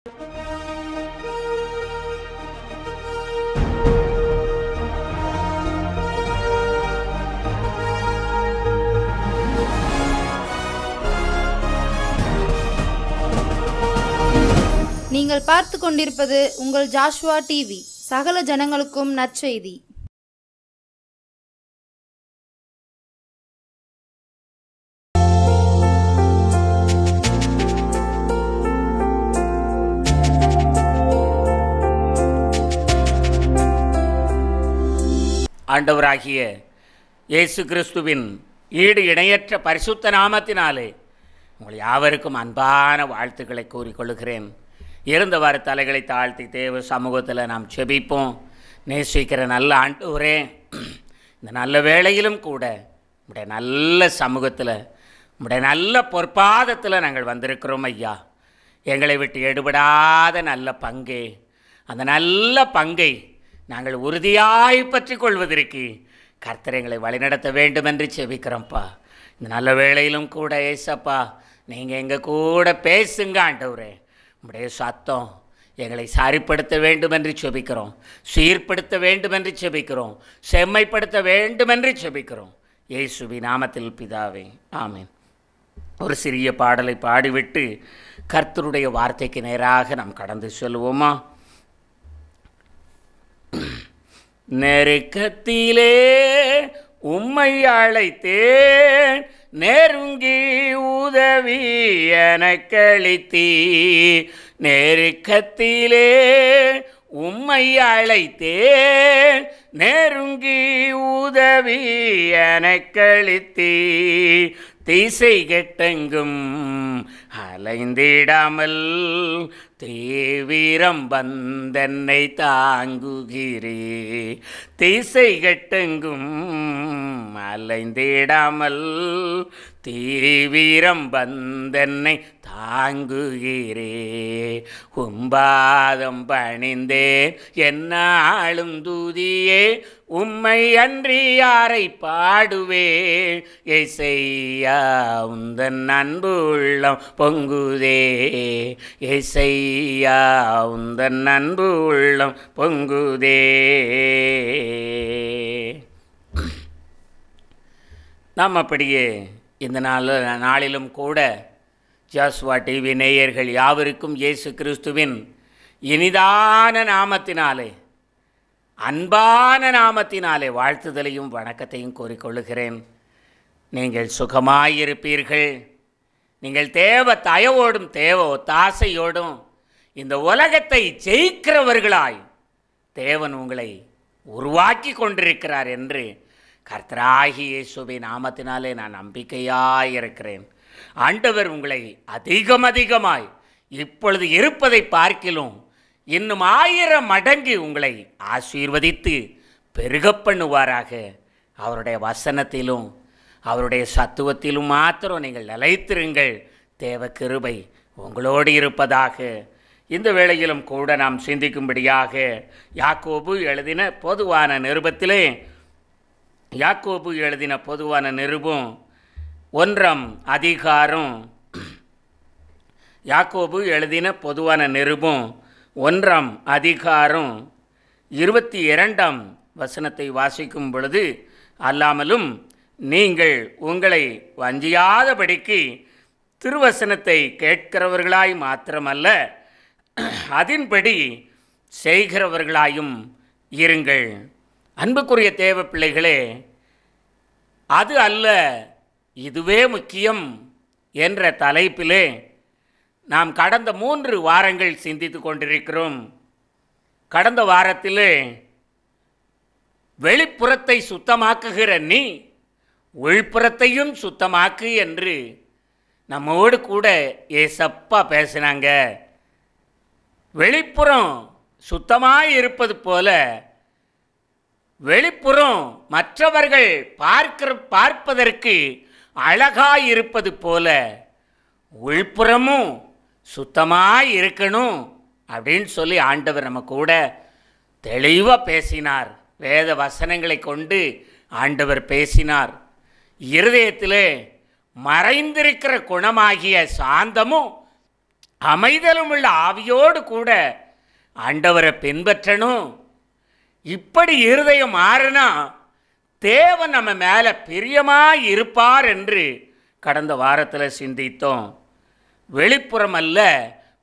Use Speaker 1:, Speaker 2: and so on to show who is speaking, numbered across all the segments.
Speaker 1: நீங்கள் பார்த்து கொண்டிருப்பது உங்கள் ஜாஷ்வா டிவி. சகல ஜனங்களுக்கும் நற்செய்தி.
Speaker 2: ஆண்டவராகிய இயேசு கிறிஸ்துவின் ஈடு இணையற்ற பரிசுத்த நாமத்தினாலே உங்கள் யாவருக்கும் அன்பான வாழ்த்துக்களை கூறிக்கொள்கிறேன். இருந்தவாறு தலைகளை தாழ்த்தி தேவ சமூகத்தில் நாம் செபிப்போம். நேசிக்கிற நல்ல ஆண்டவரே, இந்த நல்ல வேளையிலும் கூட உடைய நல்ல சமூகத்தில் உடைய நல்ல பொற்பாதத்தில் நாங்கள் வந்திருக்கிறோம் ஐயா. எங்களை விட்டு எடுபடாத நல்ல பங்கே, அந்த நல்ல பங்கை நாங்கள் உறுதியாய் பற்றி கொள்வதற்கு கர்த்தர் எங்களை வழிநடத்த வேண்டும் என்று செபிக்கிறோம்ப்பா. இந்த நல்ல வேளையிலும் கூட ஏசப்பா, நீங்கள் எங்கள் கூட பேசுங்க ஆண்டவரே. உடைய சத்தம் எங்களை சரிப்படுத்த வேண்டும் என்று செபிக்கிறோம், சீர்படுத்த வேண்டும் என்று செபிக்கிறோம், செம்மைப்படுத்த வேண்டும் என்று செபிக்கிறோம். இயேசுவின் நாமத்தில் பிதாவே, ஆமென். ஒரு சிறிய பாடலை பாடிவிட்டு கர்த்தருடைய வார்த்தைக்கு நேராக நாம் கடந்து செல்வோமா? நெருக்கத்திலே உம்மை அழைத்தேன், நெருங்கி உதவி எனக்களித்தீ. நெருக்கத்திலே உம்மை அழைத்தேன், நெருங்கி உதவி எனக்களித்தீ. திசை கெட்டெங்கும் அலைந்திடாமல் தீவிரம் வந்தென்னை தாங்குகிறே. திசை கெட்டெங்கும் அலைந்திடாமல் தீவிரம் வந்தென்னை தாங்குகிறே. உம்பாதம் பணிந்தேன் என்னாலும் துதியே, உம்மை அன்றி யாரை பாடுவேன். ஏசையா உந்தன் அன்பு உள்ளம் பொங்குதே, ஏசையா உந்தன் அன்பு உள்ளம் பொங்குதே. நாம் அப்படியே இந்த நாளிலும் கூட ஜாஷ்வா டிவி நேயர்கள் யாவருக்கும் இயேசு கிறிஸ்துவின் இனிதான நாமத்தினாலே, அன்பான நாமத்தினாலே வாழ்த்துதலையும் வணக்கத்தையும் கூறிக்கொள்ளுகிறேன். நீங்கள் சுகமாயிருப்பீர்கள். நீங்கள் தேவ தயவோடும் தேவ ஒத்தாசையோடும் இந்த உலகத்தை ஜெயிக்கிறவர்களாய் தேவன் உங்களை உருவாக்கி கொண்டிருக்கிறார் என்று கர்த்தராகிய இயேசுவின் நாமத்தினாலே நான் நம்பிக்கையாயிருக்கிறேன். ஆண்டவர் உங்களை அதிகமாய் இப்பொழுது இருப்பதை பார்க்கிலும் இன்னும் 1000 மடங்கு உங்களை ஆசீர்வதித்து பெருக பண்ணுவாராக. அவருடைய வசனத்திலும் அவருடைய சத்துவத்திலும் மாத்திரம் நீங்கள் நிலைத்திருங்கள். தேவ கிருபை உங்களோடு இருப்பதாக. இந்த வேளையிலும் கூட நாம் சிந்திக்கும்படியாக யாக்கோபு எழுதின பொதுவான நிருபத்திலே, யாக்கோபு எழுதின பொதுவான நிருபம் 1ஆம் அதிகாரம், யாக்கோபு எழுதின பொதுவான நிருபம் 1ஆம் அதிகாரம் 22ஆம் வசனத்தை வாசிக்கும் பொழுது, அல்லாமலும் நீங்கள் உங்களை வஞ்சியாதபடிக்கு திருவசனத்தை கேட்கிறவர்களாய் மாத்திரமல்ல, அதன்படி செய்கிறவர்களாயும் இருங்கள். அன்புக்குரிய தேவ பிள்ளைகளே, அது அல்ல இதுவே முக்கியம் என்ற தலைப்பிலே நாம் கடந்த 3 வாரங்கள் சிந்தித்து கொண்டிருக்கிறோம். கடந்த வாரத்திலே வெளிப்புறத்தை சுத்தமாக்குகிற நீ உள்புறத்தையும் சுத்தமாக்கு என்று நம்மோடு கூட ஏசப்பா பேசினாங்க. வெளிப்புறம் சுத்தமாய் இருப்பது போல, வெளிப்புறம் மற்றவர்கள் பார்ப்பதற்கு அழகாய் இருப்பது போல உள்புறமும் சுத்தமாய் இருக்கணும் அப்படின்னு சொல்லி ஆண்டவர் நம்ம கூட தெளிவாக பேசினார். வேத வசனங்களை கொண்டு ஆண்டவர் பேசினார். இருதயத்திலே மறைந்திருக்கிற குணமாகிய சாந்தமும் அமைதலும் உள்ள ஆவியோடு கூட ஆண்டவரை பின்பற்றணும். இப்படி இருதயம் மாறினா தேவன் நம்ம மேலே பிரியமாக இருப்பார் என்று கடந்த வாரத்தில் சிந்தித்தோம். வெளிப்புறம் அல்ல,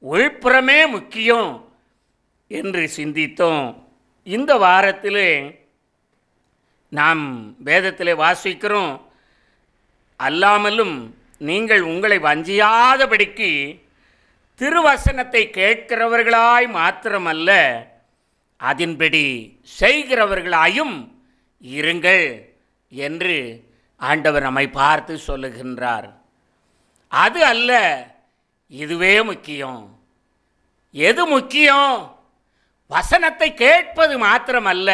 Speaker 2: உள்புறமே முக்கியம் என்று சிந்தித்தோம். இந்த வாரத்திலே நாம் வேதத்திலே வாசிக்கிறோம், அல்லாமலும் நீங்கள் உங்களை வஞ்சியாதபடிக்கு திருவசனத்தை கேட்கிறவர்களாய் மாத்திரமல்ல, அதன்படி செய்கிறவர்களாயும் இருங்கள் என்று ஆண்டவர் நம்மை பார்த்து சொல்லுகின்றார். அது அல்ல, இதுவே முக்கியம். எது முக்கியம்? வசனத்தை கேட்பது மாத்திரமல்ல,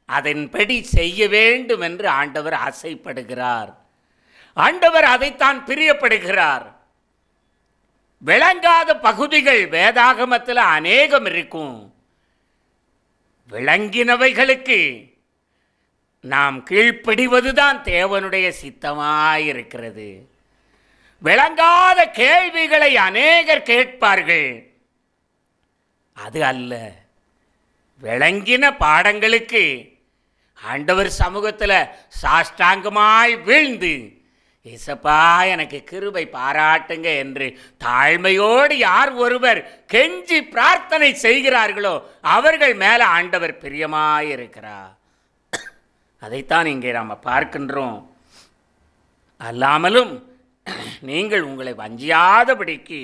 Speaker 2: அதன்படி செய்ய வேண்டும் என்று ஆண்டவர் ஆசைப்படுகிறார். ஆண்டவர் அதைத்தான் பிரியப்படுகிறார். விளங்காத பகுதிகள் வேதாகமத்தில் அநேகம் இருக்கும். விளங்கினவைகளுக்கு நாம் கீழ்ப்படிவதுதான் தேவனுடைய சித்தமாயிருக்கிறது. விளங்காத கேள்விகளை அநேகர் கேட்பார்கள். அது அல்ல. விளங்கின பாடங்களுக்கு ஆண்டவர் சமூகத்தில் சாஷ்டாங்கமாய் வீழ்ந்து, இசப்பா எனக்கு கிருபை பாராட்டுங்க என்று தாழ்மையோடு யார் ஒருவர் கெஞ்சி பிரார்த்தனை செய்கிறார்களோ அவர்கள் மேலே ஆண்டவர் பிரியமாயிருக்கிறார். அதைத்தான் இங்கே நாம் பார்க்கின்றோம். அல்லாமலும் நீங்கள் உங்களை வஞ்சியாதபடிக்கு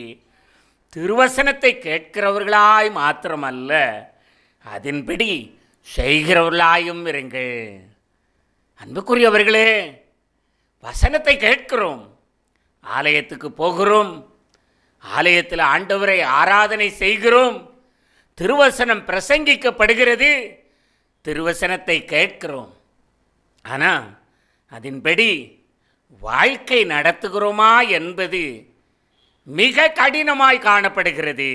Speaker 2: திருவசனத்தை கேட்கிறவர்களாய் மாத்திரமல்ல, அதன்படி செய்கிறவர்களாயும் இருங்கள். அன்புக்குரியவர்களே, வசனத்தை கேட்கிறோம், ஆலயத்துக்கு போகிறோம், ஆலயத்தில் ஆண்டவரை ஆராதனை செய்கிறோம், திருவசனம் பிரசங்கிக்கப்படுகிறது, திருவசனத்தை கேட்கிறோம். ஆனால் அதன்படி வாழ்க்கை நடத்துகிறோமா என்பது மிக கடினமாய் காணப்படுகிறது.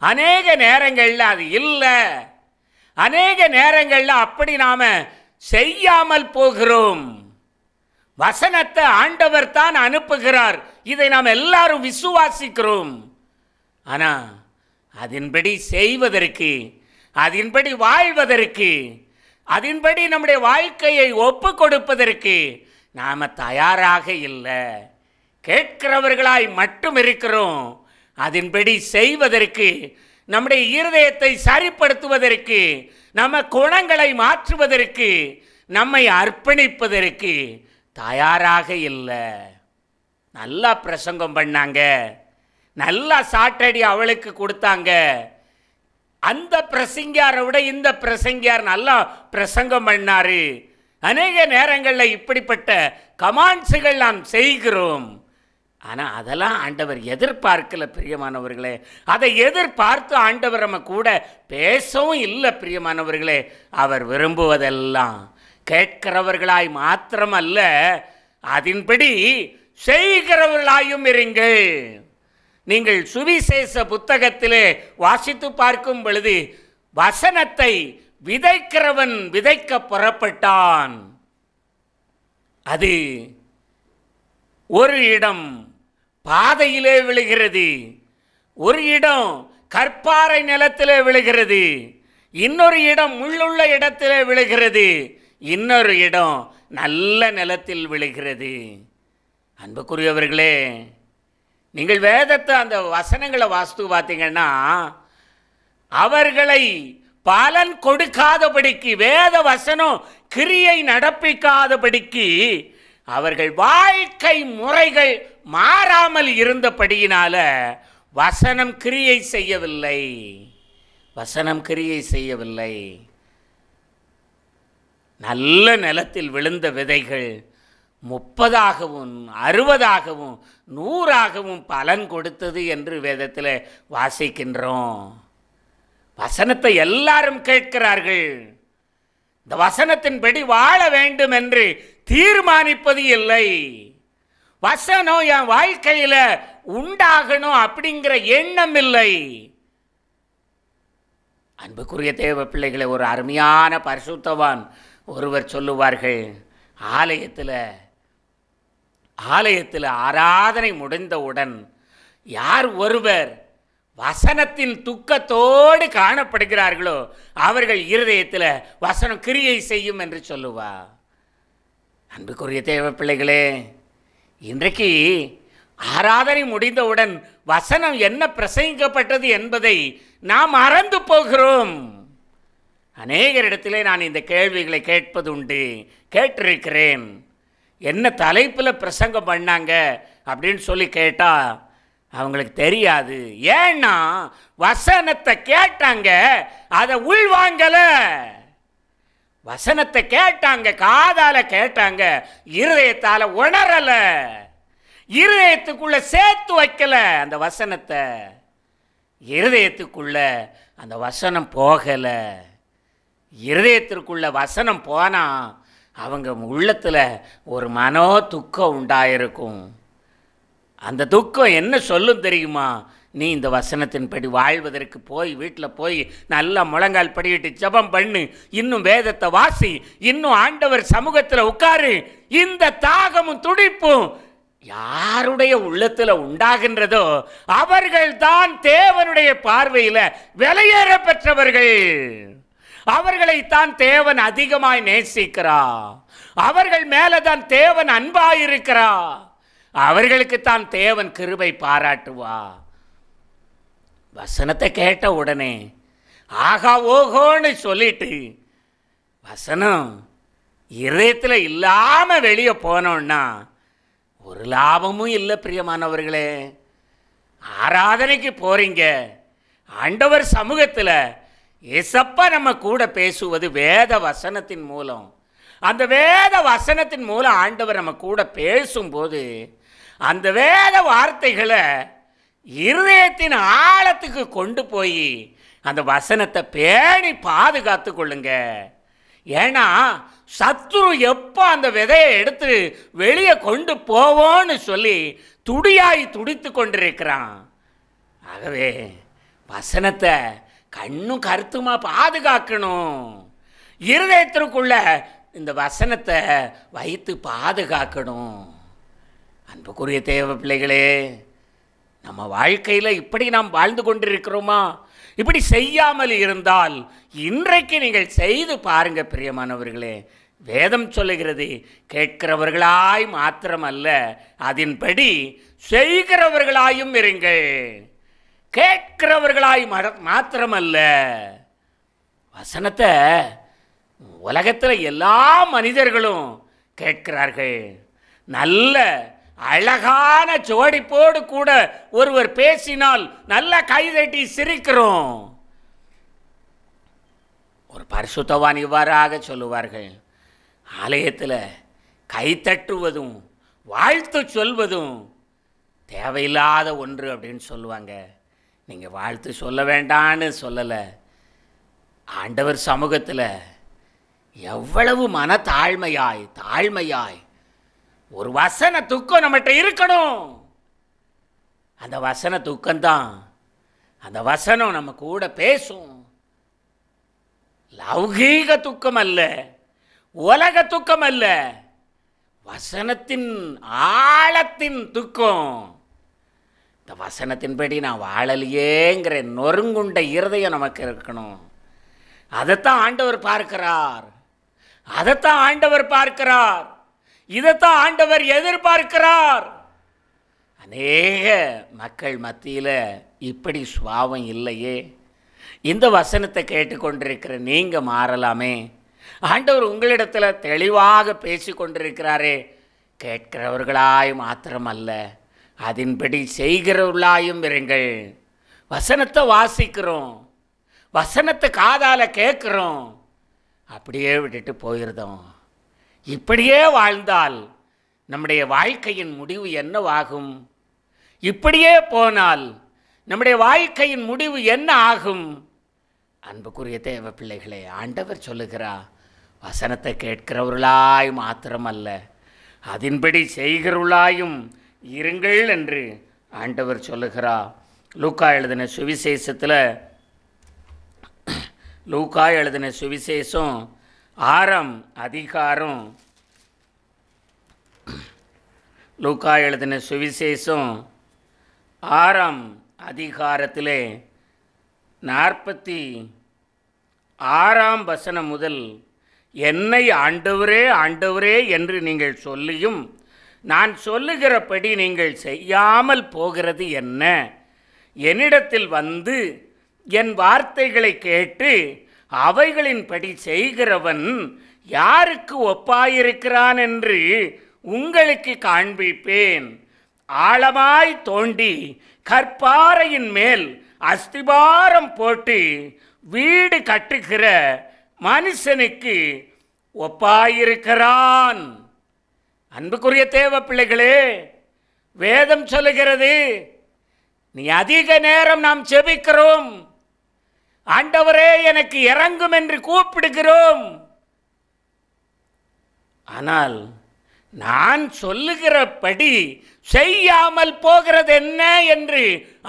Speaker 2: அநேக நேரங்களில் அது இல்லை. அநேக நேரங்களில் அப்படி நாம் செய்யாமல் போகிறோம். வசனத்தை ஆண்டவர் தான் அனுப்புகிறார், இதை நாம் எல்லாரும் விசுவாசிக்கிறோம். ஆனால் அதன்படி செய்வதற்கு, அதன்படி வாழ்வதற்கு, அதன்படி நம்முடைய வாழ்க்கையை ஒப்பு கொடுப்பதற்கு நாம் தயாராக இல்லை. கேட்கிறவர்களாய் மட்டும் இருக்கிறோம். அதன்படி செய்வதற்கு, நம்முடைய இருதயத்தை சரிப்படுத்துவதற்கு, நம்ம குணங்களை மாற்றுவதற்கு, நம்மை அர்ப்பணிப்பதற்கு தயாராக இல்லை. நல்லா பிரசங்கம் பண்ணாங்க, நல்லா சாட்டடி அவளுக்கு கொடுத்தாங்க. அந்த பிரசங்கியாரை விட இந்த பிரசங்கியார் நல்லா பிரசங்கம் பண்ணாரு. அநேக நேரங்களில் இப்படிப்பட்ட கமாண்ட்ஸுகள் நாம் செய்கிறோம். ஆனால் அதெல்லாம் ஆண்டவர் எதிர்பார்க்கல பிரியமானவர்களே. அதை எதிர்பார்த்து ஆண்டவர் நம்ம கூட பேசவும் இல்லை பிரியமானவர்களே. அவர் விரும்புவதெல்லாம் கேட்கிறவர்களாய் மாத்திரமல்ல, அதன்படி செய்கிறவர்களாயும் இருங்கள். நீங்கள் சுவிசேஷ புத்தகத்திலே வாசித்து பார்க்கும் பொழுது, வசனத்தை விதைக்கிறவன் விதைக்க புறப்பட்டான். அது ஒரு இடம் பாதையிலே விழுகிறது, ஒரு இடம் கற்பாறை நிலத்திலே விழுகிறது, இன்னொரு இடம் முள்ளுள்ள இடத்திலே விழுகிறது, இன்னொரு இடம் நல்ல நிலத்தில் விழுகிறது. அன்புக்குரியவர்களே, நீங்கள் வேதத்தை அந்த வசனங்களை வாசித்து பார்த்தீங்கன்னா, அவர்களை பலன் கொடுக்காதபடிக்கு, வேத வசனம் கிரியை நடப்பிக்காதபடிக்கு அவர்கள் வாழ்க்கை முறைகள் மாறாமல் இருந்தபடியினால வசனம் கிரியை செய்யவில்லை. வசனம் கிரியை செய்யவில்லை. நல்ல நிலத்தில் விழுந்த விதைகள் 30ஆகவும் 60ஆகவும் 100ஆகவும் பலன் கொடுத்தது என்று வேதத்தில் வாசிக்கின்றோம். வசனத்தை எல்லாரும் கேட்கிறார்கள். இந்த வசனத்தின்படி வாழ வேண்டும் என்று தீர்மானிப்பது இல்லை. வசனம் என் வாழ்க்கையில் உண்டாகணும் அப்படிங்கிற எண்ணம் இல்லை. அன்புக்குரிய தேவ பிள்ளைகளை, ஒரு அருமையான பரிசுத்தவான் ஒருவர் சொல்லுவார்கள், ஆலயத்தில் ஆராதனை முடிந்தவுடன் யார் ஒருவர் வசனத்தின் துக்கத்தோடு காணப்படுகிறார்களோ அவர்கள் இருதயத்தில் வசனம் கிரியை செய்யும் என்று சொல்லுவா. அன்புக்குரிய தேவ பிள்ளைகளே, இன்றைக்கு ஆராதனை முடிந்தவுடன் வசனம் என்ன பிரசங்கிக்கப்பட்டது என்பதை நாம் மறந்து போகிறோம். அநேகரிடத்திலே நான் இந்த கேள்விகளை கேட்பது உண்டு, கேட்டிருக்கிறேன். என்ன தலைப்பில் பிரசங்கம் பண்ணாங்க அப்படின்னு சொல்லி கேட்டால் அவங்களுக்கு தெரியாது. ஏன்னா வசனத்தை கேட்டாங்க, அதை உள்வாங்கல. வசனத்தை கேட்டாங்க, காதால கேட்டாங்க, இருதயத்தால உணரல, இருதயத்துக்குள்ள சேர்த்து வைக்கல. அந்த வசனத்தை இருதயத்துக்குள்ள அந்த வசனம் போகல. இருதயத்திற்குள்ள வசனம் போனா அவங்க உள்ளத்துல ஒரு மனோ துக்கம் உண்டாயிருக்கும். அந்த துக்கம் என்ன சொல்லும் தெரியுமா? நீ இந்த வசனத்தின்படி வாழ்வதற்கு போய் வீட்டில் போய் நல்லா முழங்கால் படிக்கிட்டு ஜெபம் பண்ணு, இன்னும் வேதத்தை வாசி, இன்னும் ஆண்டவர் சமூகத்தில் உட்காரு. இந்த தாகமும் துடிப்பும் யாருடைய உள்ளத்தில் உண்டாகின்றதோ அவர்கள் தான் தேவனுடைய பார்வையில் விலையேற பெற்றவர்கள். அவர்களைத்தான் தேவன் அதிகமாய் நேசிக்கிறார். அவர்கள் மேலதான் தேவன் அன்பாயிருக்கிறார். அவர்களுக்கு தான் தேவன் கிருபை பாராட்டுவா. வசனத்தை கேட்ட உடனே ஆகா ஓகோன்னு சொல்லிட்டு வசனம் இதயத்தில் இல்லாம வெளியே போனோம்னா ஒரு லாபமும் இல்லை. பிரியமானவர்களே, ஆராதனைக்கு போறீங்க, ஆண்டவர் சமூகத்தில் ஏசப்பா நம்ம கூட பேசுவது வேத வசனத்தின் மூலம். அந்த வேத வசனத்தின் மூலம் ஆண்டவர் நம்ம கூட பேசும்போது அந்த வேத வார்த்தைகளை இருதயத்தின் ஆழத்துக்கு கொண்டு போய் அந்த வசனத்தை பேணி பாதுகாத்து கொள்ளுங்க. ஏன்னா சத்துரு எப்போ அந்த விதையை எடுத்து வெளியே கொண்டு போவோன்னு சொல்லி துடியாய் துடித்து கொண்டிருக்கிறான். ஆகவே வசனத்தை கண்ணும் கருத்துமா பாதுகாக்கணும். இருதயத்திற்குள்ள இந்த வசனத்தை வைத்து பாதுகாக்கணும். அன்புக்குரிய தேவ பிள்ளைகளே, நம்ம வாழ்க்கையில் இப்படி நாம் வாழ்ந்து கொண்டிருக்கிறோமா? இப்படி செய்யாமல் இருந்தால் இன்றைக்கு நீங்கள் செய்து பாருங்க பிரியமானவர்களே. வேதம் சொல்லுகிறது, கேட்கிறவர்களாய் மாத்திரமல்ல அதன்படி செய்கிறவர்களாயும் இருங்கள். கேட்கிறவர்களாய் மாத்திரமல்ல, வசனத்தை உலகத்தில் எல்லா மனிதர்களும் கேட்கிறார்கள். நல்ல அழகான ஜோடிப்போடு கூட ஒருவர் பேசினால் நல்ல கைதட்டி சிரிக்கிறோம். ஒரு பரிசுத்தவான் இவ்வாறாக சொல்லுவார்கள், ஆலயத்தில் கைத்தட்டுவதும் வாழ்த்து சொல்வதும் தேவையில்லாத ஒன்று அப்படின்னு சொல்லுவாங்க. நீங்கள் வாழ்த்து சொல்ல வேண்டான்னு சொல்லலை. ஆண்டவர் சமூகத்தில் எவ்வளவு மன தாழ்மையாய் ஒரு வசன துக்கம் நம்மகிட்ட இருக்கணும். அந்த வசன துக்கம்தான் அந்த வசனம் நம்ம கூட பேசும். லௌகீக துக்கம் அல்ல, உலக துக்கம் அல்ல, வசனத்தின் ஆழத்தின் துக்கம். இந்த வசனத்தின்படி நான் வாழலையேங்கிற நொறுங்குண்ட இருதயம் நமக்கு இருக்கணும். அதைத்தான் ஆண்டவர் பார்க்கிறார். அதைத்தான் ஆண்டவர் பார்க்கிறார். இதைத்தான் ஆண்டவர் எதிர்பார்க்கிறார். அநேக மக்கள் மத்தியில் இப்படி சுபாவம் இல்லையே. இந்த வசனத்தை கேட்டுக்கொண்டிருக்கிற நீங்கள் மாறலாமே. ஆண்டவர் உங்களிடத்தில் தெளிவாக பேசி கொண்டிருக்கிறாரே. கேட்கிறவர்களாய் மாத்திரமல்ல அதன்படி செய்கிறவர்களாயும் இருங்கள். வசனத்தை வாசிக்கிறோம், வசனத்தை காதால கேட்குறோம், அப்படியே விட்டுட்டு போயிருந்தோம். இப்படியே வாழ்ந்தால் நம்முடைய வாழ்க்கையின் முடிவு என்னவாகும்? இப்படியே போனால் நம்முடைய வாழ்க்கையின் முடிவு என்ன ஆகும்? அன்புக்குரிய தேவ பிள்ளைகளே, ஆண்டவர் சொல்லுகிறார், வசனத்தை கேட்கிறவர்களாய் மாத்திரமல்ல அதன்படி செய்கிறவர்களாயும் இருங்கள் என்று ஆண்டவர் சொல்லுகிறார். லூக்கா எழுதின சுவிசேஷத்தில் லூக்கா எழுதின சுவிசேஷம் 6ஆம் அதிகாரம், லூக்கா எழுதின சுவிசேஷம் 6ஆம் அதிகாரத்திலே 46ஆம் வசனம் முதல், என்னை ஆண்டவரே ஆண்டவரே என்று நீங்கள் சொல்லியும் நான் சொல்லுகிறபடி நீங்கள் செய்யாமல் போகிறது என்ன? என்னிடத்தில் வந்து என் வார்த்தைகளை கேட்டு அவைகளின்படி செய்கிறவன் யாருக்கு ஒப்பாயிருக்கிறான் என்று உங்களுக்கு காண்பிப்பேன். ஆழமாய் தோண்டி கற்பாறையின் மேல் அஸ்திபாரம் போட்டு வீடு கட்டுகிற மனுஷனுக்கு ஒப்பாயிருக்கிறான். அன்புக்குரிய தேவ பிள்ளைகளே, வேதம் சொல்லுகிறது, நீ அதிக நேரம் நாம் ஜெபிக்கிறோம், ஆண்டவரே எனக்கு இறங்கும் என்று கூப்பிடுகிறோம். ஆனால் நான் சொல்லுகிறபடி செய்யாமல் போகிறது என்ன என்று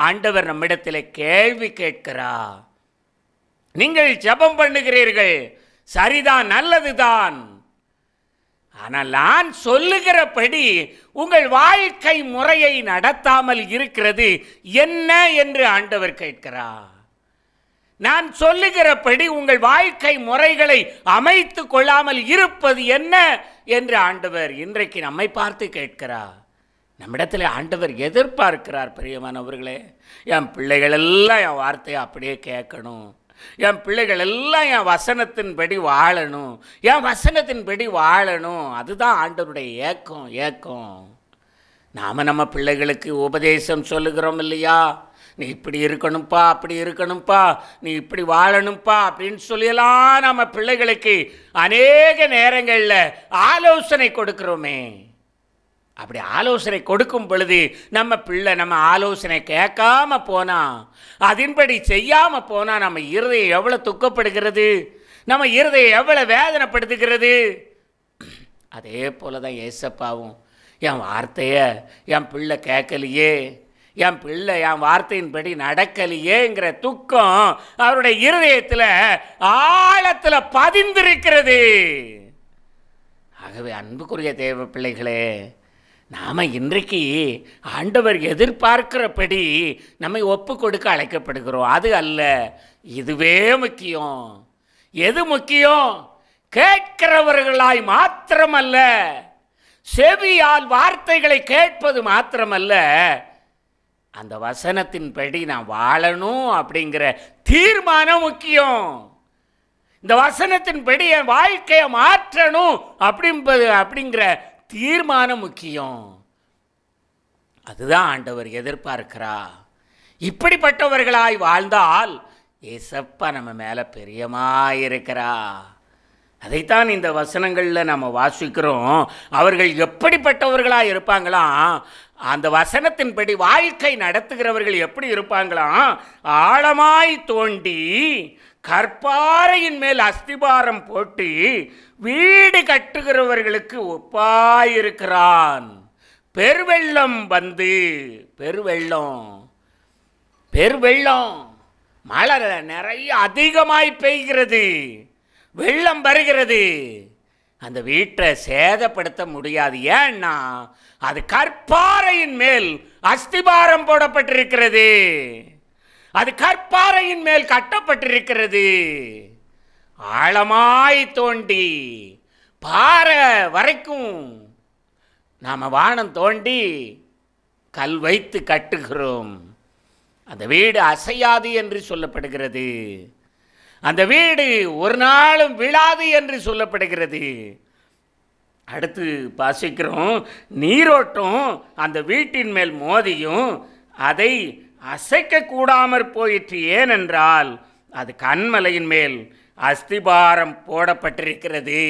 Speaker 2: ஆண்டவர் நம்மிடத்தில் கேள்வி கேட்கிறார். நீங்கள் ஜெபம் பண்ணுகிறீர்கள், சரிதான், நல்லதுதான். ஆனால் நான் சொல்லுகிறபடி உங்கள் வாழ்க்கை முறையை நடத்தாமல் இருக்கிறது என்ன என்று ஆண்டவர் கேட்கிறார். நான் சொல்லுகிறபடி உங்கள் வாழ்க்கை முறைகளை அமைத்து கொள்ளாமல் இருப்பது என்ன என்று ஆண்டவர் இன்றைக்கு நம்மை பார்த்து கேட்கிறார். நம்மிடத்தில் ஆண்டவர் எதிர்பார்க்கிறார். பிரியமானவர்களே, என் பிள்ளைகள் எல்லாம் என் வார்த்தையை அப்படியே கேட்கணும், என் பிள்ளைகள் எல்லாம் என் வசனத்தின்படி வாழணும், என் வசனத்தின்படி வாழணும். அதுதான் ஆண்டவருடைய ஏக்கம். நாம் நம்ம பிள்ளைகளுக்கு உபதேசம் சொல்லுகிறோம் இல்லையா? நீ இப்படி இருக்கணும்ப்பா, அப்படி இருக்கணும்ப்பா, நீ இப்படி வாழணும்ப்பா அப்படின்னு சொல்லியெல்லாம் நம்ம பிள்ளைகளுக்கு அநேக நேரங்களில் ஆலோசனை கொடுக்கிறோமே. அப்படி ஆலோசனை கொடுக்கும் பொழுது நம்ம பிள்ளை நம்ம ஆலோசனை கேட்காம போனா, அதன்படி செய்யாமல் போனால் நம்ம இருதயம் எவ்வளோ துக்கப்படுகிறது, நம்ம இருதயம் எவ்வளோ வேதனைப்படுத்துகிறது. அதே போல தான் ஏசப்பாவும், என் வார்த்தையை என் பிள்ளை கேட்கலையே, என் பிள்ளை என் வார்த்தையின்படி நடக்கலையேங்கிற துக்கம் அவருடைய இருதயத்தில் ஆழத்தில் பதிந்திருக்கிறது. ஆகவே அன்புக்குரிய தேவ பிள்ளைகளே, நாம் இன்றைக்கு ஆண்டவர் எதிர்பார்க்கிறபடி நம்மை ஒப்பு கொடுக்க அழைக்கப்படுகிறோம். அது அல்ல, இதுவே முக்கியம். எது முக்கியம்? கேட்கிறவர்களாய் மாத்திரமல்ல, செவியால் வார்த்தைகளை கேட்பது மாத்திரமல்ல, அந்த வசனத்தின்படி நான் வாழணும் அப்படிங்கிற தீர்மானம் முக்கியம். இந்த வசனத்தின்படி என் வாழ்க்கையை மாற்றணும் அப்படிங்கிற தீர்மானம் முக்கியம். அதுதான் ஆண்டவர் எதிர்பார்க்கிறார். இப்படிப்பட்டவர்களாய் வாழ்ந்தால் ஏசப்பா நம்ம மேலே பிரியமாயிருக்கிறார். அதைத்தான் இந்த வசனங்களில் நம்ம வாசிக்கிறோம். அவர்கள் எப்படிப்பட்டவர்களாக இருப்பாங்களாம்? அந்த வசனத்தின்படி வாழ்க்கை நடத்துகிறவர்கள் எப்படி இருப்பாங்களாம்? ஆழமாய் தோண்டி கற்பாறையின் மேல் அஸ்திபாரம் போட்டு வீடு கட்டுகிறவர்களுக்கு ஒப்பாயிருக்கிறான். பெருவெள்ளம் வந்து, பெருவெள்ளம் மழை நிறைய அதிகமாய் பெய்கிறது, வெள்ளம் வருகிறது. அந்த வீட்டை சேதப்படுத்த முடியாது. ஏன்னா அது கற்பாறையின் மேல் அஸ்திபாரம் போடப்பட்டிருக்கிறது, அது கற்பாறையின் மேல் கட்டப்பட்டிருக்கிறது. ஆழமாய் தோண்டி பாறை வரைக்கும் நாம் வானம் தோண்டி கல் வைத்து கட்டுகிறோம். அந்த வீடு அசையாது என்று சொல்லப்படுகிறது. அந்த வீடு ஒரு நாளும் விழாது என்று சொல்லப்படுகிறது. அடுத்து வாசிக்கிறோம், நீரோட்டம் அந்த வீட்டின் மேல் மோதியும் அதை அசைக்க கூடாமற் போயிற்று. ஏனென்றால் அது கன்மலையின் மேல் அஸ்திபாரம் போடப்பட்டிருக்கிறது.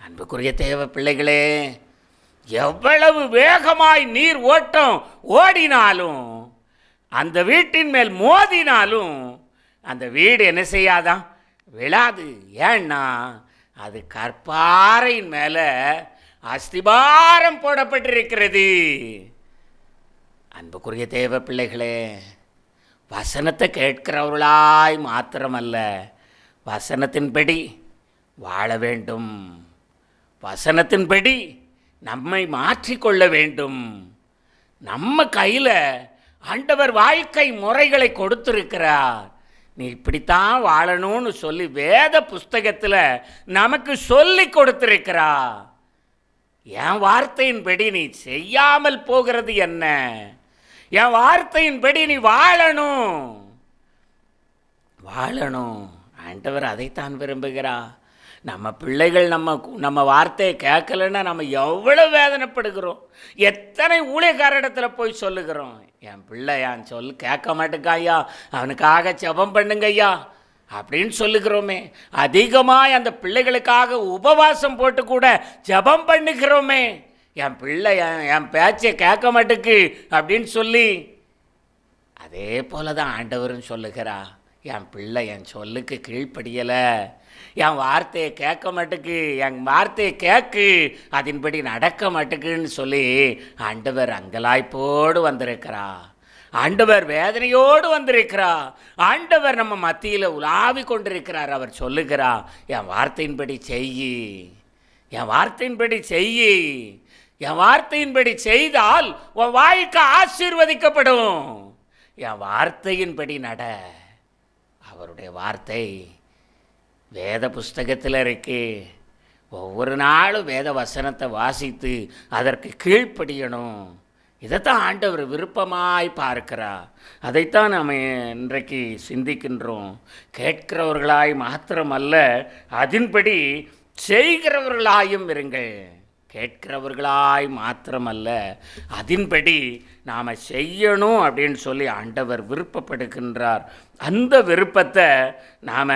Speaker 2: அன்புக்குரிய தேவ பிள்ளைகளே, எவ்வளவு வேகமாய் நீர் ஓட்டம் ஓடினாலும், அந்த வீட்டின் மேல் மோதினாலும் அந்த வீடு என்ன செய்யாதான்? விழாது. ஏன்னா அது கற்பாறையின் மேலே அஸ்திபாரம் போடப்பட்டிருக்கிறது. அன்புக்குரிய தேவ பிள்ளைகளே, வசனத்தை கேட்கிறவர்களாய் மாத்திரமல்ல, வசனத்தின்படி வாழ வேண்டும், வசனத்தின்படி நம்மை மாற்றிக்கொள்ள வேண்டும். நம்ம கையில் ஆண்டவர் வாழ்க்கை முறைகளை கொடுத்துருக்கிறார். நீ இப்படித்தான் வாழணும்னு சொல்லி வேத புஸ்தகத்தில் நமக்கு சொல்லி கொடுத்துருக்கிறா. என் வார்த்தையின்படி நீ செய்யாமல் போகிறது என்ன? என் வார்த்தையின்படி நீ வாழணும். ஆண்டவர் அதைத்தான் விரும்புகிறா. நம்ம பிள்ளைகள் நம்ம வார்த்தையை கேட்கலன்னா நம்ம எவ்வளோ வேதனைப்படுகிறோம். எத்தனை ஊழியக்காரிடத்தில் போய் சொல்லுகிறோம், என் பிள்ளை என் கேட்க மாட்டேங்கையா, அவனுக்காக ஜெபம் பண்ணுங்க ஐயா அப்படின்னு சொல்லுகிறோமே. அதிகமாக அந்த பிள்ளைகளுக்காக உபவாசம் போட்டு கூட ஜெபம் பண்ணுகிறோமே. என் பிள்ளை என் பேச்சை கேட்க மாட்டேக்கு அப்படின்னு சொல்லி. அதே போல தான் ஆண்டவரும் சொல்லுகிறா, என் பிள்ளை என் சொல்லுக்கு கீழ்ப்படியலை, என் வார்த்தையை கேட்க மாட்டேக்கு, என் வார்த்தையை கேட்கு, அதன்படி நடக்க மாட்டேக்குன்னு சொல்லி ஆண்டவர் அங்கலாய்ப்போடு வந்திருக்கிறா. ஆண்டவர் வேதனையோடு வந்திருக்கிறா. ஆண்டவர் நம்ம மத்தியில் உலாவி கொண்டிருக்கிறார். அவர் சொல்லுகிறா, என் வார்த்தையின்படி செய், என் வார்த்தையின்படி செய், என் வார்த்தையின்படி செய்தால் உன் வாழ்க்கை ஆசீர்வதிக்கப்படும். என் வார்த்தையின்படி நட. அவருடைய வார்த்தை வேத புஸ்தகத்தில் இருக்கு. ஒவ்வொரு நாளும் வேத வசனத்தை வாசித்து அதற்கு கீழ்ப்படியணும். இதைத்தான் ஆண்டவர் விருப்பமாய் பார்க்கிறார். அதைத்தான் நாம் இன்றைக்கு சிந்திக்கின்றோம். கேட்கிறவர்களாய் மாத்திரமல்ல, அதன்படி செய்கிறவர்களாயும் இருங்கள். கேட்கிறவர்களாய் மாத்திரமல்ல, அதன்படி நாம் செய்யணும் அப்படின்னு சொல்லி ஆண்டவர் விருப்பப்படுகின்றார். அந்த விருப்பத்தை நாம்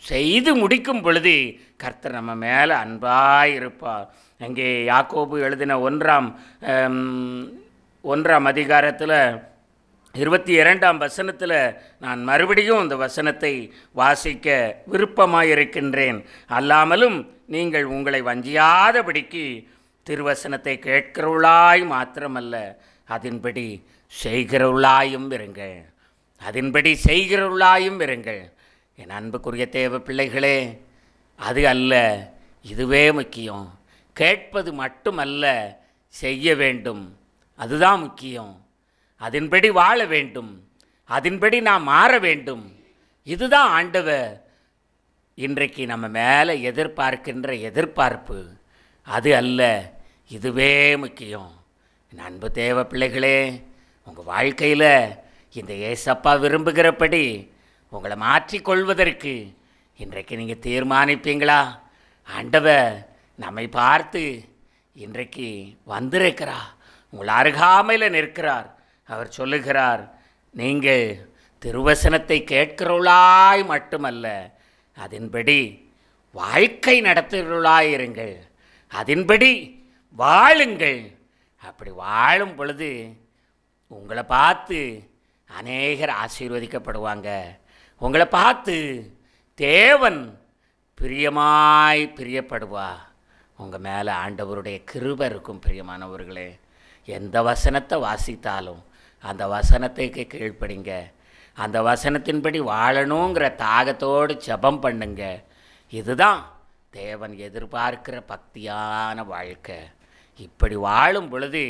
Speaker 2: செய்து முடிக்கும் பொழுது கர்த்தர் நம்ம மேலே அன்பாய் இருப்பார். அங்கே யாக்கோபு எழுதின 1ஆம் அதிகாரத்தில் 22ஆம் வசனத்தில் நான் மறுபடியும் இந்த வசனத்தை வாசிக்க விருப்பமாயிருக்கின்றேன். அல்லாமலும் நீங்கள் உங்களை வஞ்சியாதபடிக்கு திருவசனத்தை கேட்கிறவர்களாய் மாத்திரமல்ல, அதன்படி செய்கிறவர்களாயும் இருங்கள். அதன்படி செய்கிறவர்களாயும் இருங்கள். என் அன்புக்குரிய தேவ பிள்ளைகளே, அது அல்ல, இதுவே முக்கியம். கேட்பது மட்டுமல்ல, செய்ய வேண்டும். அதுதான் முக்கியம். அதன்படி வாழ வேண்டும். அதன்படி நாம் மாற வேண்டும். இதுதான் ஆண்டவர் இன்றைக்கு நம்ம மேலே எதிர்பார்க்கின்ற எதிர்பார்ப்பு. அது அல்ல, இதுவே முக்கியம். என் அன்பு தேவ பிள்ளைகளே, உங்கள் வாழ்க்கையில் இந்த ஏசப்பா விரும்புகிறபடி உங்களை மாற்றிக்கொள்வதற்கு இன்றைக்கு நீங்கள் தீர்மானிப்பீங்களா? ஆண்டவர் நம்மை பார்த்து இன்றைக்கு வந்திருக்கிறா, உங்கள் அருகாமையில் நிற்கிறார். அவர் சொல்லுகிறார், நீங்கள் திருவசனத்தை கேட்கிறவளாய் மட்டுமல்ல, அதன்படி வாழ்க்கை நடத்துகிறவளாயிருங்கள். அதன்படி வாழுங்கள். அப்படி வாழும் பொழுது உங்களை பார்த்து அநேகர் ஆசீர்வதிக்கப்படுவாங்க. உங்களை பார்த்து தேவன் பிரியப்படுவா. உங்கள் மேலே ஆண்டவருடைய கிருபை இருக்கும். பிரியமானவர்களே, எந்த வசனத்தை வாசித்தாலும் அந்த வசனத்துக்கு கீழ்ப்படிங்க. அந்த வசனத்தின்படி வாழணுங்கிற தாகத்தோடு ஜெபம் பண்ணுங்க. இதுதான் தேவன் எதிர்பார்க்கிற பக்தியான வாழ்க்கை. இப்படி வாழும் பொழுது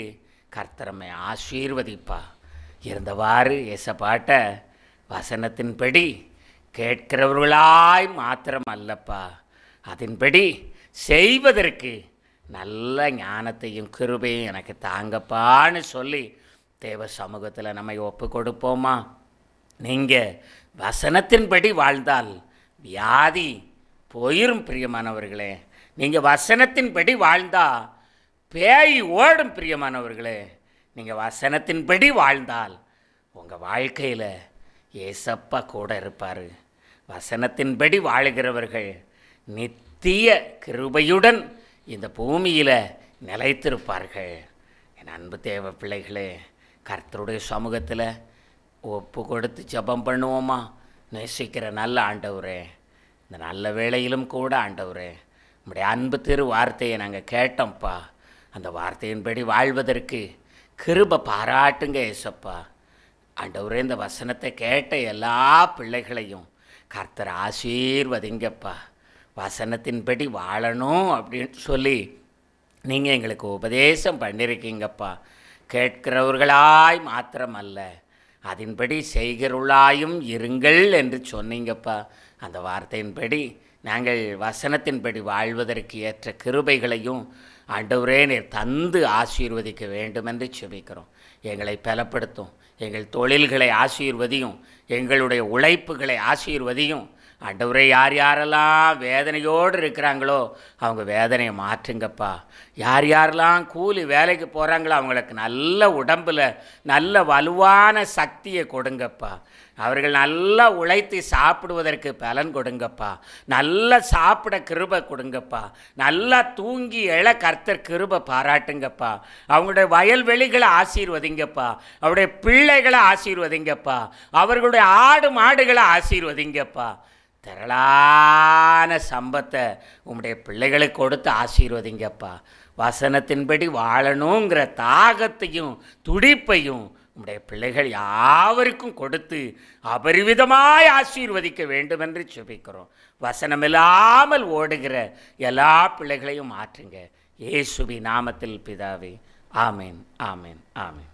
Speaker 2: கர்த்தரமை ஆசீர்வதிப்பா. இருந்தவாறு ஏசப்பாட்ட வசனத்தின்படி கேட்கிறவர்களாய் மாத்திரம் அல்லப்பா, அதன்படி செய்வதற்கு நல்ல ஞானத்தையும் கிருபையும் எனக்கு தாங்கப்பான்னு சொல்லி தேவ சமூகத்தில் நம்ம ஒப்பு கொடுப்போமா? நீங்கள் வசனத்தின்படி வாழ்ந்தால் வியாதி போயிரும். பிரியமானவர்களே, நீங்கள் வசனத்தின்படி வாழ்ந்தால் பேய் ஓடும். பிரியமானவர்களே, நீங்கள் வசனத்தின்படி வாழ்ந்தால் உங்கள் வாழ்க்கையில் ஏசப்பா கூட இருப்பார். வசனத்தின்படி வாழுகிறவர்கள் நித்திய கிருபையுடன் இந்த பூமியில் நிலைத்திருப்பார்கள். என் அன்பு தேவ பிள்ளைகளே, கர்த்தருடைய சமூகத்தில் ஒப்பு கொடுத்து ஜெபம் பண்ணுவோமா? நேசிக்கிற நல்ல ஆண்டவரே, இந்த நல்ல வேளையிலும் கூட ஆண்டவரே, நம்முடைய அன்பு திரு வார்த்தையை நாங்கள் கேட்டோம்ப்பா. அந்த வார்த்தையின்படி வாழ்வதற்கு கிருபை பாராட்டுங்க ஏசப்பா. ஆண்டவரே, இந்த வசனத்தை கேட்ட எல்லா பிள்ளைகளையும் கர்த்தர் ஆசீர்வதிங்கப்பா. வசனத்தின்படி வாழணும் அப்படின்னு சொல்லி நீங்கள் எங்களுக்கு உபதேசம் பண்ணியிருக்கீங்கப்பா. கேட்கிறவர்களாய் மாத்திரமல்ல, அதன்படி செய்கிறவர்களாயும் இருங்கள் என்று சொன்னீங்கப்பா. அந்த வார்த்தையின்படி நாங்கள் வசனத்தின்படி வாழ்வதற்கு ஏற்ற கிருபைகளையும் ஆண்டவரே நீர் தந்து ஆசீர்வதிக்க வேண்டும் என்று செபிக்கிறோம். எங்களை பலப்படுத்தும், எங்கள் தொழில்களை ஆசீர்வதியும், எங்களுடைய உழைப்புகளை ஆசீர்வதியும். ஆண்டவரே, யார் யாரெல்லாம் வேதனையோடு இருக்கிறாங்களோ அவங்க வேதனையை மாற்றுங்கப்பா. யார் யாரெல்லாம் கூலி வேலைக்கு போகிறாங்களோ அவங்களுக்கு நல்ல உடம்பில் நல்ல வலுவான சக்தியை கொடுங்கப்பா. அவர்கள் நல்லா உழைத்து சாப்பிடுவதற்கு பலன் கொடுங்கப்பா. நல்லா சாப்பிட கிருபை கொடுங்கப்பா. நல்லா தூங்கி எழ கர்த்தர் கிருபை பாராட்டுங்கப்பா. அவங்களுடைய வயல்வெளிகளை ஆசீர்வதிங்கப்பா. அவருடைய பிள்ளைகளை ஆசீர்வதிங்கப்பா. அவர்களுடைய ஆடு மாடுகளை ஆசீர்வதிங்கப்பா. திரளான சம்பத்தை உம்முடைய பிள்ளைகளுக்கு கொடுத்து ஆசீர்வதிங்கப்பா. வசனத்தின்படி வாழணுங்கிற தாகத்தையும் துடிப்பையும் உம்முடைய பிள்ளைகள் யாவருக்கும் கொடுத்து அபரிவிதமாய் ஆசீர்வதிக்க வேண்டும் என்று செபிக்கிறோம். வசனமில்லாமல் ஓடுகிற எல்லா பிள்ளைகளையும் மாற்றுங்க. இயேசுவின் நாமத்தில் பிதாவே, ஆமேன், ஆமேன், ஆமேன்.